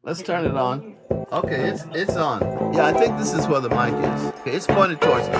Let's turn it on. Okay, it's on. Yeah, I think this is where the mic is. Okay, it's pointed towards me.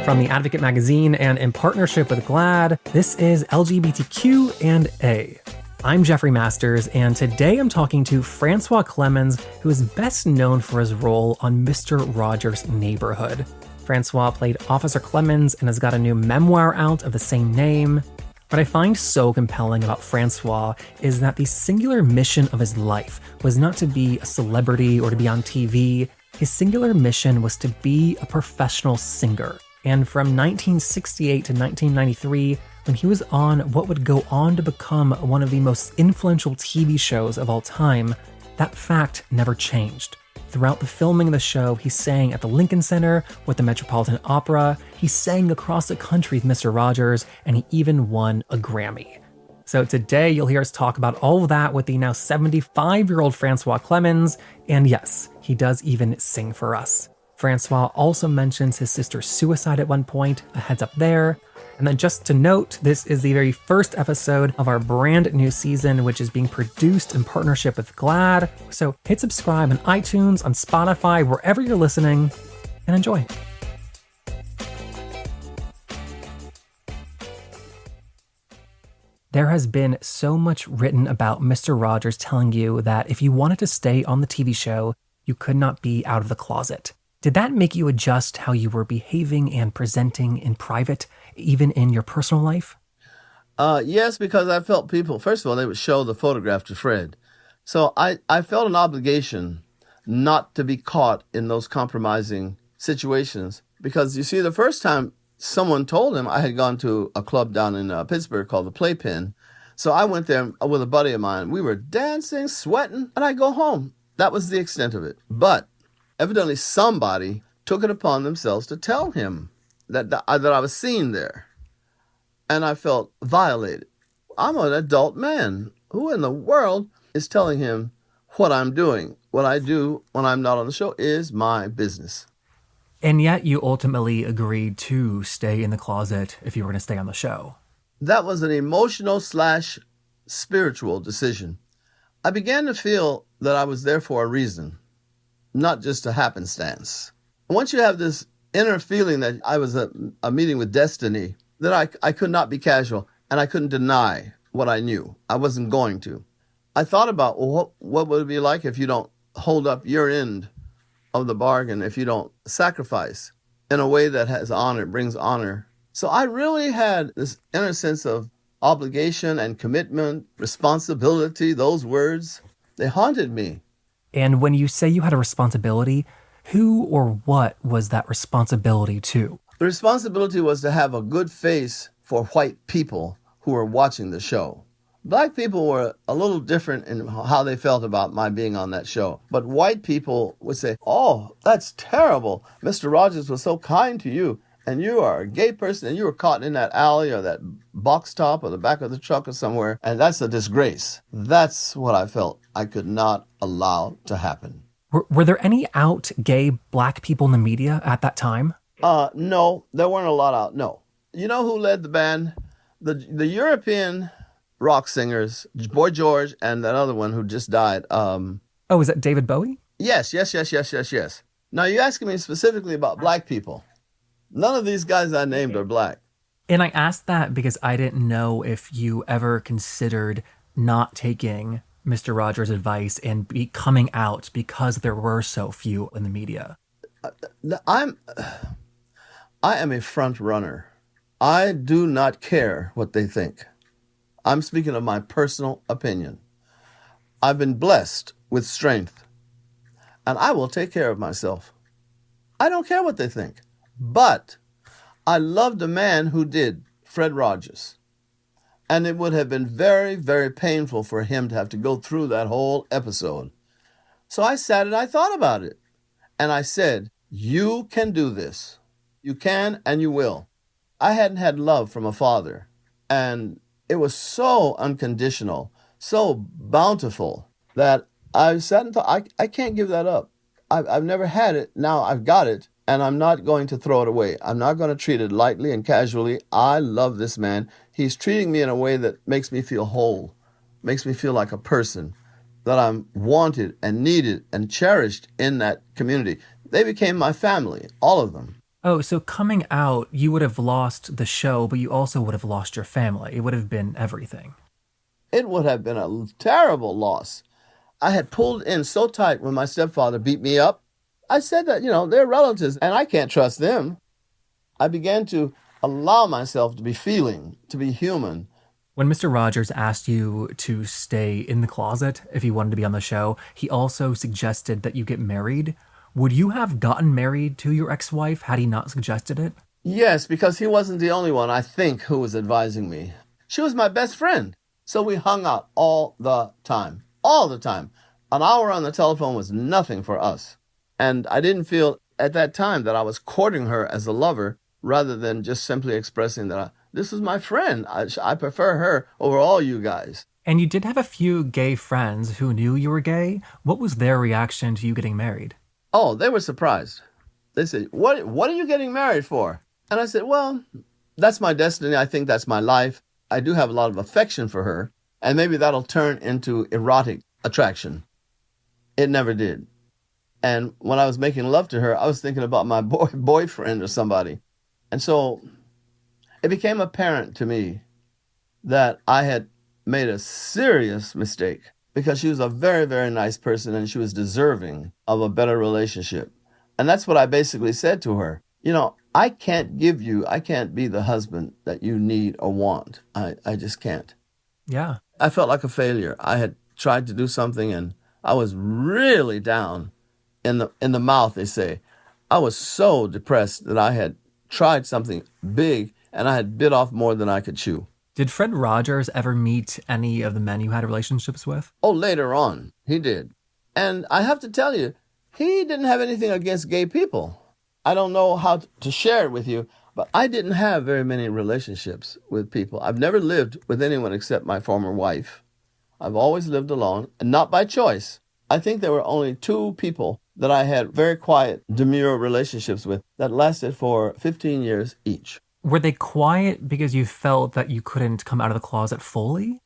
From The Advocate magazine and in partnership with GLAAD, this is LGBTQ and A. I'm Jeffrey Masters, and today I'm talking to François Clemmons, who is best known for his role on Mr. Rogers' Neighborhood. François played Officer Clemmons and has got a new memoir out of the same name. What I find so compelling about François is that the singular mission of his life was not to be a celebrity or to be on TV. His singular mission was to be a professional singer. And from 1968 to 1993, when he was on what would go on to become one of the most influential TV shows of all time, that fact never changed. Throughout the filming of the show, he sang at the Lincoln Center with the Metropolitan Opera, he sang across the country with Mr. Rogers, and he even won a Grammy. So today you'll hear us talk about all of that with the now 75-year-old François Clemmons, and yes, he does even sing for us. François also mentions his sister's suicide at one point, a heads up there. And then just to note, this is the very first episode of our brand new season, which is being produced in partnership with GLAAD. So hit subscribe on iTunes, on Spotify, wherever you're listening, and enjoy. There has been so much written about Mr. Rogers telling you that if you wanted to stay on the TV show, you could not be out of the closet. Did that make you adjust how you were behaving and presenting in private, even in your personal life? Yes, because I felt people, first of all, they would show the photograph to Fred. So I felt an obligation not to be caught in those compromising situations. Because you see, the first time someone told him, I had gone to a club down in Pittsburgh called the Playpen. So I went there with a buddy of mine. We were dancing, sweating, and I go home. That was the extent of it. But evidently somebody took it upon themselves to tell him that I was seen there. And I felt violated. I'm an adult man. Who in the world is telling him what I'm doing? What I do when I'm not on the show is my business. And yet you ultimately agreed to stay in the closet if you were going to stay on the show. That was an emotional/spiritual decision. I began to feel that I was there for a reason, not just a happenstance. Once you have this inner feeling that I was a meeting with destiny, that I could not be casual, and I couldn't deny what I knew. I wasn't going to. I thought about, well, what would it be like if you don't hold up your end of the bargain, if you don't sacrifice in a way that has honor, brings honor. So I really had this inner sense of obligation and commitment, responsibility, those words, they haunted me. And when you say you had a responsibility, who or what was that responsibility to? The responsibility was to have a good face for white people who were watching the show. Black people were a little different in how they felt about my being on that show. But white people would say, oh, that's terrible. Mr. Rogers was so kind to you, and you are a gay person, and you were caught in that alley or that box top or the back of the truck or somewhere, and that's a disgrace. That's what I felt I could not allow to happen. Were there any out gay black people in the media at that time? No, there weren't a lot out, no. You know who led the band? The European rock singers, Boy George and that other one who just died. Is that David Bowie? Yes. Now, you're asking me specifically about black people. None of these guys I named are black. And I asked that because I didn't know if you ever considered not taking Mr. Rogers' advice and coming out because there were so few in the media. I am a front runner. I do not care what they think. I'm speaking of my personal opinion. I've been blessed with strength, and I will take care of myself. I don't care what they think. But I loved a man who did, Fred Rogers. And it would have been very, very painful for him to have to go through that whole episode. So I sat and I thought about it. And I said, you can do this. You can and you will. I hadn't had love from a father. And it was so unconditional, so bountiful, that I sat and thought, I can't give that up. I've never had it. Now I've got it. And I'm not going to throw it away. I'm not going to treat it lightly and casually. I love this man. He's treating me in a way that makes me feel whole, makes me feel like a person, that I'm wanted and needed and cherished in that community. They became my family, all of them. Oh, so coming out, you would have lost the show, but you also would have lost your family. It would have been everything. It would have been a terrible loss. I had pulled in so tight when my stepfather beat me up. I said that, they're relatives and I can't trust them. I began to allow myself to be feeling, to be human. When Mr. Rogers asked you to stay in the closet if you wanted to be on the show, he also suggested that you get married. Would you have gotten married to your ex-wife had he not suggested it? Yes, because he wasn't the only one, I think, who was advising me. She was my best friend. So we hung out all the time. All the time. An hour on the telephone was nothing for us. And I didn't feel at that time that I was courting her as a lover rather than just simply expressing that this is my friend. I prefer her over all you guys. And you did have a few gay friends who knew you were gay. What was their reaction to you getting married? Oh, they were surprised. They said, what are you getting married for? And I said, well, that's my destiny. I think that's my life. I do have a lot of affection for her. And maybe that'll turn into erotic attraction. It never did. And when I was making love to her, I was thinking about my boyfriend or somebody. And so it became apparent to me that I had made a serious mistake because she was a very, very nice person and she was deserving of a better relationship. And that's what I basically said to her. I can't be the husband that you need or want. I just can't. Yeah. I felt like a failure. I had tried to do something and I was really down in the mouth, they say. I was so depressed that I had tried something big and I had bit off more than I could chew. Did Fred Rogers ever meet any of the men you had relationships with? Oh, later on, he did. And I have to tell you, he didn't have anything against gay people. I don't know how to share it with you, but I didn't have very many relationships with people. I've never lived with anyone except my former wife. I've always lived alone, and not by choice. I think there were only 2 people that I had very quiet, demure relationships with that lasted for 15 years each. Were they quiet because you felt that you couldn't come out of the closet fully?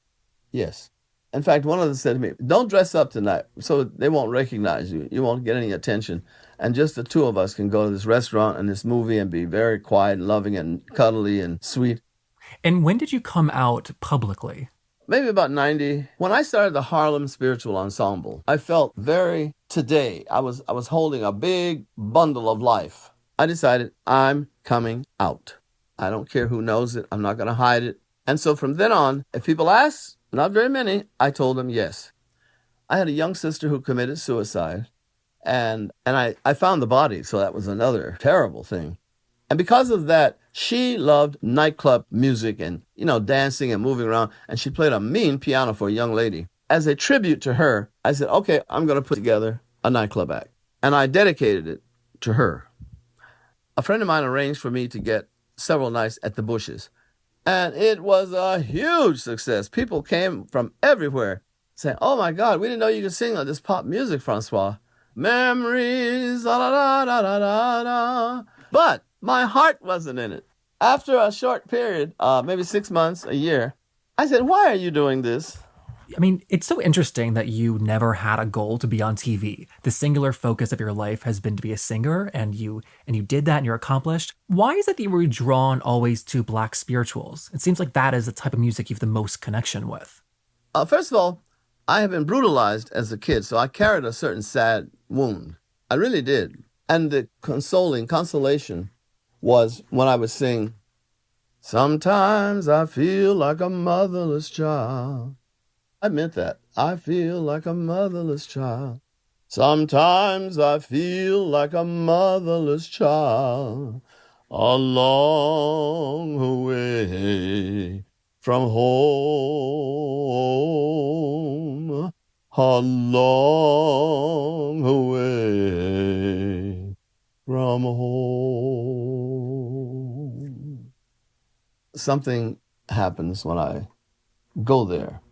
Yes. In fact, one of them said to me, don't dress up tonight so they won't recognize you. You won't get any attention. And just the 2 of us can go to this restaurant and this movie and be very quiet and loving and cuddly and sweet. And when did you come out publicly? Maybe about 90. When I started the Harlem Spiritual Ensemble, I felt very today. I was holding a big bundle of life. I decided I'm coming out. I don't care who knows it. I'm not going to hide it. And so from then on, if people ask, not very many, I told them yes. I had a young sister who committed suicide, and I found the body, so that was another terrible thing. And because of that, she loved nightclub music and, dancing and moving around, and she played a mean piano for a young lady. As a tribute to her, I said, okay, I'm going to put together a nightclub act. And I dedicated it to her. A friend of mine arranged for me to get several nights at the Bushes. And it was a huge success. People came from everywhere saying, oh my God, we didn't know you could sing like this pop music, François. Memories, da da da da da da. But my heart wasn't in it. After a short period, maybe 6 months, a year, I said, why are you doing this? I mean, it's so interesting that you never had a goal to be on TV. The singular focus of your life has been to be a singer, and you did that and you're accomplished. Why is it that you were drawn always to Black spirituals? It seems like that is the type of music you have the most connection with. First of all, I have been brutalized as a kid, so I carried a certain sad wound. I really did. And the consolation was when I would sing, sometimes I feel like a motherless child. I meant that. I feel like a motherless child. Sometimes I feel like a motherless child, a long way from home, a long way from home. Something happens when I go there.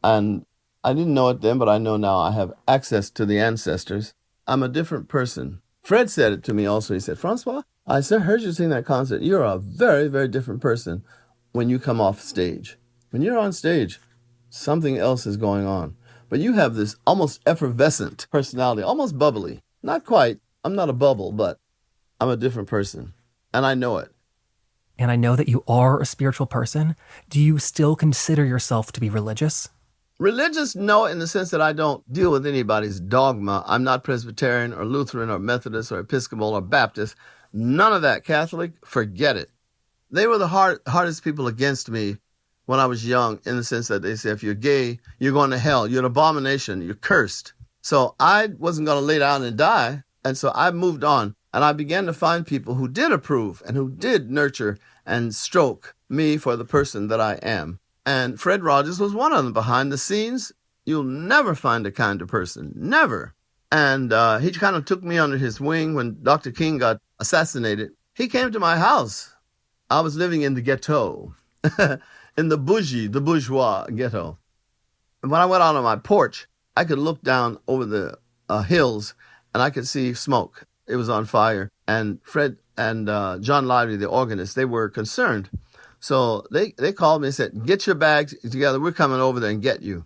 And I didn't know it then, but I know now I have access to the ancestors. I'm a different person. Fred said it to me also. He said, François, I heard you sing that concert. You're a very, very different person when you come off stage. When you're on stage, something else is going on. but you have this almost effervescent personality, almost bubbly. Not quite. I'm not a bubble, but I'm a different person, and I know it. And I know that you are a spiritual person. Do you still consider yourself to be religious? Religious, no, in the sense that I don't deal with anybody's dogma. I'm not Presbyterian or Lutheran or Methodist or Episcopal or Baptist. None of that. Catholic, forget it. They were the hardest people against me when I was young, in the sense that they say, if you're gay, you're going to hell. You're an abomination. You're cursed. So I wasn't going to lay down and die. And so I moved on. And I began to find people who did approve and who did nurture and stroke me for the person that I am. And Fred Rogers was one of them. Behind the scenes, you'll never find a kinder person. Never. And he kind of took me under his wing when Dr. King got assassinated. He came to my house. I was living in the ghetto, in the bourgeois ghetto. And when I went out on my porch, I could look down over the hills and I could see smoke. It was on fire. And Fred and John Lively, the organist, they were concerned. So they called me and said, get your bags together. We're coming over there and get you.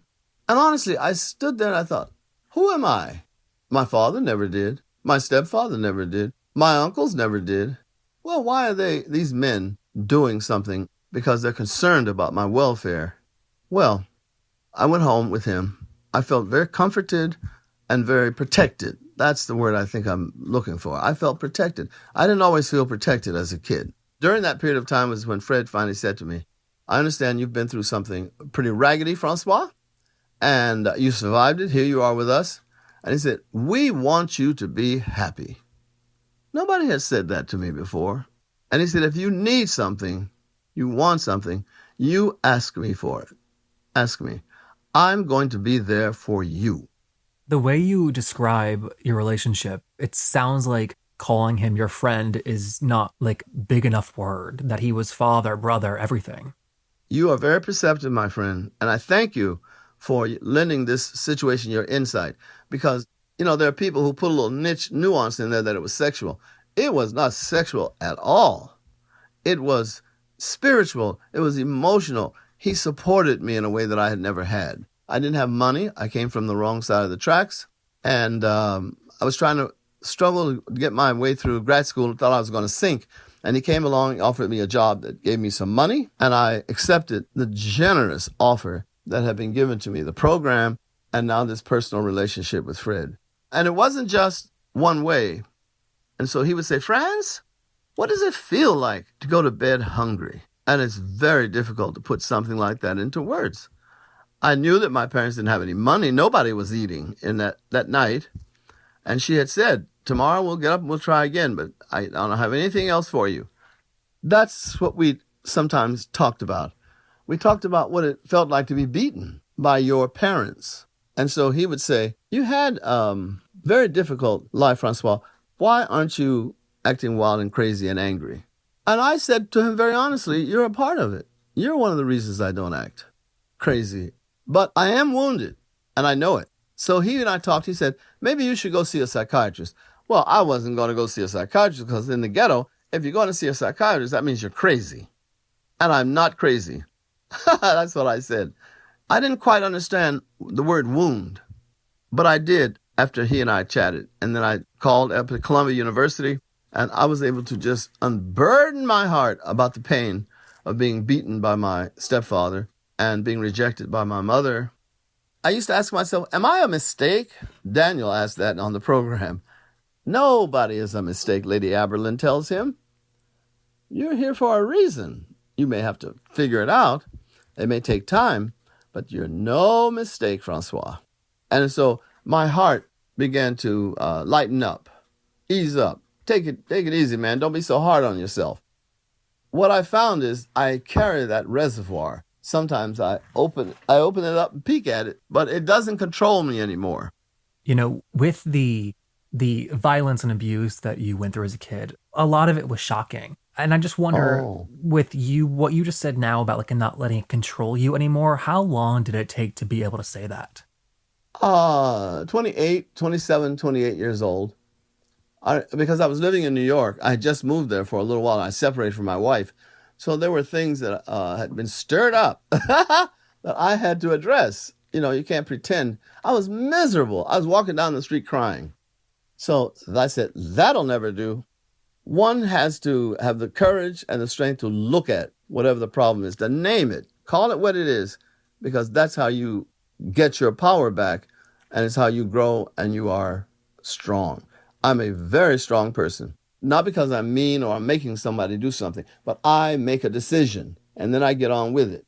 And honestly, I stood there and I thought, who am I? My father never did. My stepfather never did. My uncles never did. Well, why are these men doing something because they're concerned about my welfare? Well, I went home with him. I felt very comforted and very protected. That's the word I think I'm looking for. I felt protected. I didn't always feel protected as a kid. During that period of time was when Fred finally said to me, I understand you've been through something pretty raggedy, Francois, and you survived it. Here you are with us. And he said, we want you to be happy. Nobody has said that to me before. And he said, if you need something, you want something, you ask me for it. Ask me. I'm going to be there for you. The way you describe your relationship, it sounds like calling him your friend is not like big enough word, that he was father, brother, everything. You are very perceptive, my friend, and I thank you for lending this situation your insight, because, there are people who put a little niche nuance in there that it was sexual. It was not sexual at all. It was spiritual. It was emotional. He supported me in a way that I had never had. I didn't have money. I came from the wrong side of the tracks, and I was trying to struggle to get my way through grad school and thought I was going to sink. And he came along, offered me a job that gave me some money, and I accepted the generous offer that had been given to me, the program, and now this personal relationship with Fred. And it wasn't just one way. And so he would say, Franz, what does it feel like to go to bed hungry? And it's very difficult to put something like that into words. I knew that my parents didn't have any money. Nobody was eating in that night. And she had said, tomorrow we'll get up and we'll try again, but I don't have anything else for you. That's what we sometimes talked about. We talked about what it felt like to be beaten by your parents. And so he would say, you had very difficult life, Francois. Why aren't you acting wild and crazy and angry? And I said to him very honestly, you're a part of it. You're one of the reasons I don't act crazy. But I am wounded, and I know it. So he and I talked. He said, maybe you should go see a psychiatrist. Well, I wasn't going to go see a psychiatrist because in the ghetto, if you're going to see a psychiatrist, that means you're crazy. And I'm not crazy. That's what I said. I didn't quite understand the word wound, but I did after he and I chatted. And then I called up at Columbia University, and I was able to just unburden my heart about the pain of being beaten by my stepfather and being rejected by my mother. I used to ask myself, am I a mistake? Daniel asked that on the program. Nobody is a mistake, Lady Aberlin tells him. You're here for a reason. You may have to figure it out. It may take time, but you're no mistake, Francois. And so my heart began to lighten up, ease up. Take it easy, man. Don't be so hard on yourself. What I found is I carry that reservoir. Sometimes I open it up and peek at it, but it doesn't control me anymore. With the violence and abuse that you went through as a kid, a lot of it was shocking. And I just wonder, with you, what you just said now about not letting it control you anymore, how long did it take to be able to say that? 27, 28 years old. Because I was living in New York. I had just moved there for a little while. I separated from my wife. So there were things that had been stirred up that I had to address. You can't pretend. I was miserable. I was walking down the street crying. So I said, that'll never do. One has to have the courage and the strength to look at whatever the problem is, to name it, call it what it is, because that's how you get your power back, and it's how you grow and you are strong. I'm a very strong person, not because I'm mean or I'm making somebody do something, but I make a decision and then I get on with it.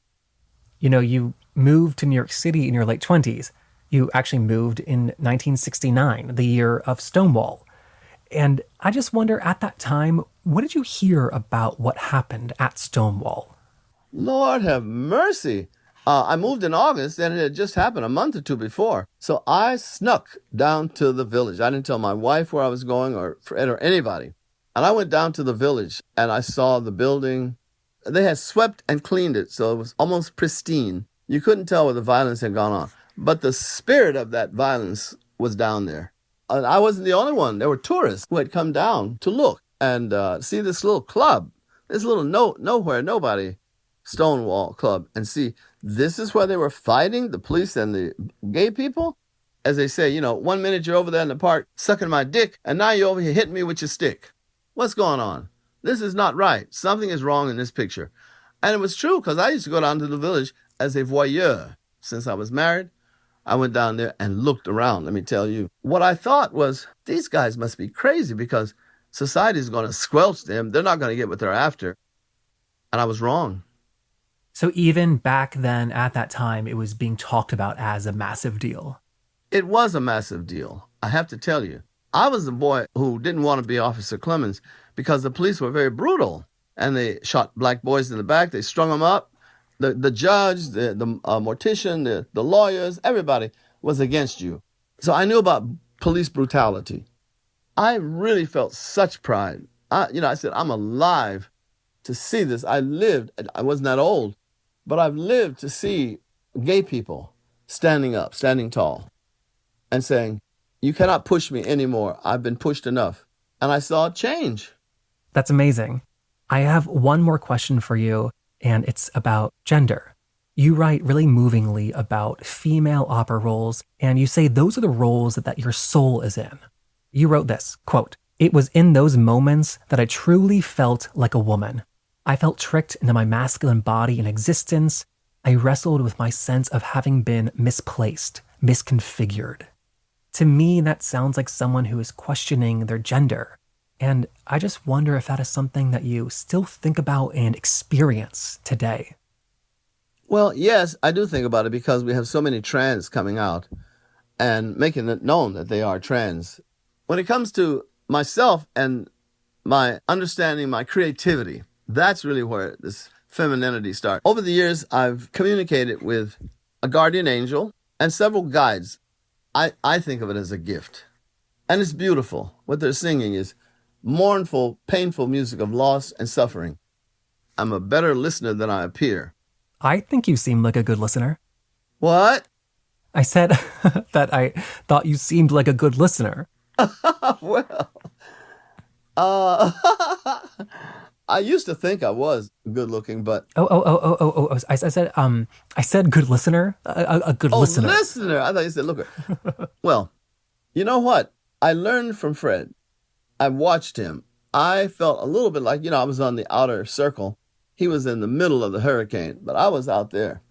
You moved to New York City in your late 20s. You actually moved in 1969, the year of Stonewall. And I just wonder, at that time, what did you hear about what happened at Stonewall? Lord have mercy. I moved in August, and it had just happened a month or two before. So I snuck down to the village. I didn't tell my wife where I was going or Fred or anybody. And I went down to the village, and I saw the building. They had swept and cleaned it, so it was almost pristine. You couldn't tell where the violence had gone on. But the spirit of that violence was down there. And I wasn't the only one. There were tourists who had come down to look and see this little club, this little nowhere, nobody Stonewall club, and see this is where they were fighting, the police and the gay people. As they say, 1 minute you're over there in the park sucking my dick, and now you're over here hitting me with your stick. What's going on? This is not right. Something is wrong in this picture. And it was true, because I used to go down to the village as a voyeur. Since I was married, I went down there and looked around, let me tell you. What I thought was, these guys must be crazy because society is going to squelch them. They're not going to get what they're after. And I was wrong. So even back then, at that time, it was being talked about as a massive deal. It was a massive deal, I have to tell you. I was the boy who didn't want to be Officer Clemmons because the police were very brutal. And they shot black boys in the back. They strung them up. The judge, the mortician, the lawyers, everybody was against you. So I knew about police brutality. I really felt such pride. I said, I'm alive to see this. I lived, I wasn't that old, but I've lived to see gay people standing up, standing tall, and saying, you cannot push me anymore. I've been pushed enough. And I saw it change. That's amazing. I have one more question for you. And it's about gender. You write really movingly about female opera roles, and you say those are the roles that your soul is in. You wrote this, quote, "It was in those moments that I truly felt like a woman. I felt tricked into my masculine body and existence. I wrestled with my sense of having been misplaced, misconfigured." To me, that sounds like someone who is questioning their gender. And I just wonder if that is something that you still think about and experience today. Well, yes, I do think about it because we have so many trans coming out and making it known that they are trans. When it comes to myself and my understanding, my creativity, that's really where this femininity starts. Over the years, I've communicated with a guardian angel and several guides. I think of it as a gift. And it's beautiful. What they're singing is mournful, painful music of loss and suffering. I'm a better listener than I appear. I think you seem like a good listener. What? I said that I thought you seemed like a good listener. Well, I used to think I was good looking, but I said good listener, a good listener. Listener. I thought you said looker. Well, you know what? I learned from Fred. I watched him. I felt a little bit like, I was on the outer circle. He was in the middle of the hurricane, but I was out there.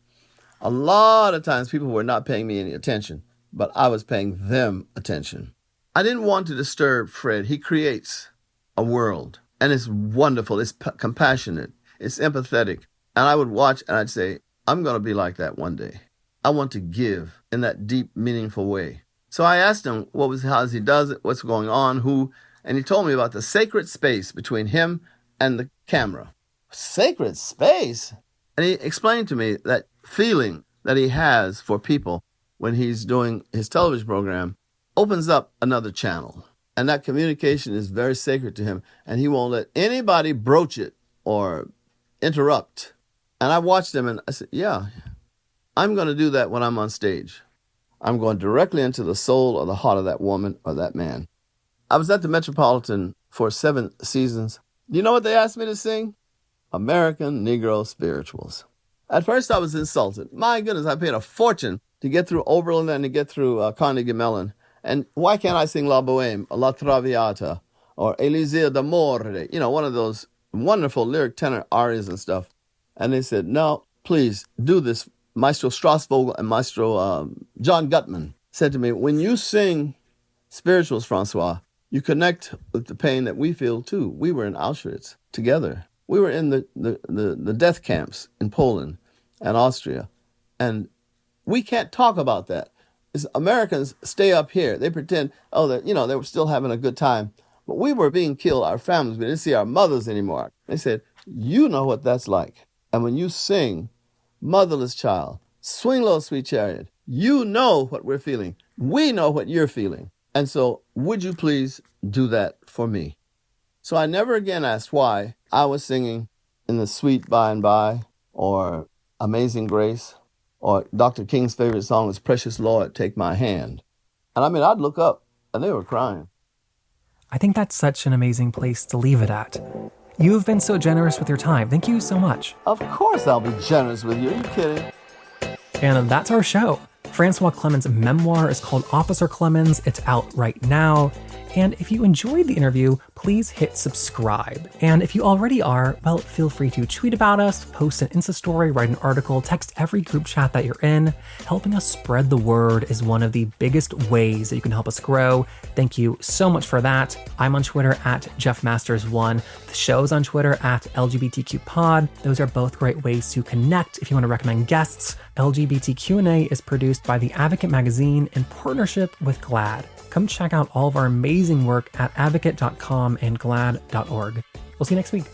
A lot of times people were not paying me any attention, but I was paying them attention. I didn't want to disturb Fred. He creates a world, and it's wonderful. It's compassionate. It's empathetic. And I would watch and I'd say, I'm going to be like that one day. I want to give in that deep, meaningful way. So I asked him how he does it, what's going on, who, and he told me about the sacred space between him and the camera. Sacred space? And he explained to me that feeling that he has for people when he's doing his television program opens up another channel. And that communication is very sacred to him. And he won't let anybody broach it or interrupt. And I watched him and I said, yeah, I'm going to do that when I'm on stage. I'm going directly into the soul or the heart of that woman or that man. I was at the Metropolitan for 7 seasons. Do you know what they asked me to sing? American Negro Spirituals. At first I was insulted. My goodness, I paid a fortune to to get through Oberlin and to get through Carnegie Mellon. And why can't I sing La Bohème, La Traviata, or Elisir d'Amore, one of those wonderful lyric tenor arias and stuff. And they said, no, please do this. Maestro Strasvogel and Maestro John Gutman said to me, when you sing spirituals, Francois, you connect with the pain that we feel too. We were in Auschwitz together. We were in the death camps in Poland and Austria. And we can't talk about that. As Americans stay up here. They pretend, that they were still having a good time. But we were being killed, our families. We didn't see our mothers anymore. They said, you know what that's like. And when you sing Motherless Child, Swing Low, Sweet Chariot, you know what we're feeling. We know what you're feeling. And so would you please do that for me? So I never again asked why I was singing in the Sweet By and By or Amazing Grace, or Dr. King's favorite song is Precious Lord, Take My Hand. And I'd look up and they were crying. I think that's such an amazing place to leave it at. You've been so generous with your time. Thank you so much. Of course I'll be generous with you. Are you kidding? And that's our show. François Clemmons' memoir is called Officer Clemmons. It's out right now. And if you enjoyed the interview, please hit subscribe. And if you already are, well, feel free to tweet about us, post an Insta story, write an article, text every group chat that you're in. Helping us spread the word is one of the biggest ways that you can help us grow. Thank you so much for that. I'm on Twitter at JeffMasters1. The show's on Twitter at LGBTQpod. Those are both great ways to connect if you want to recommend guests. LGBTQ&A is produced by The Advocate magazine in partnership with GLAAD. Come check out all of our amazing work at advocate.com and glad.org. We'll see you next week.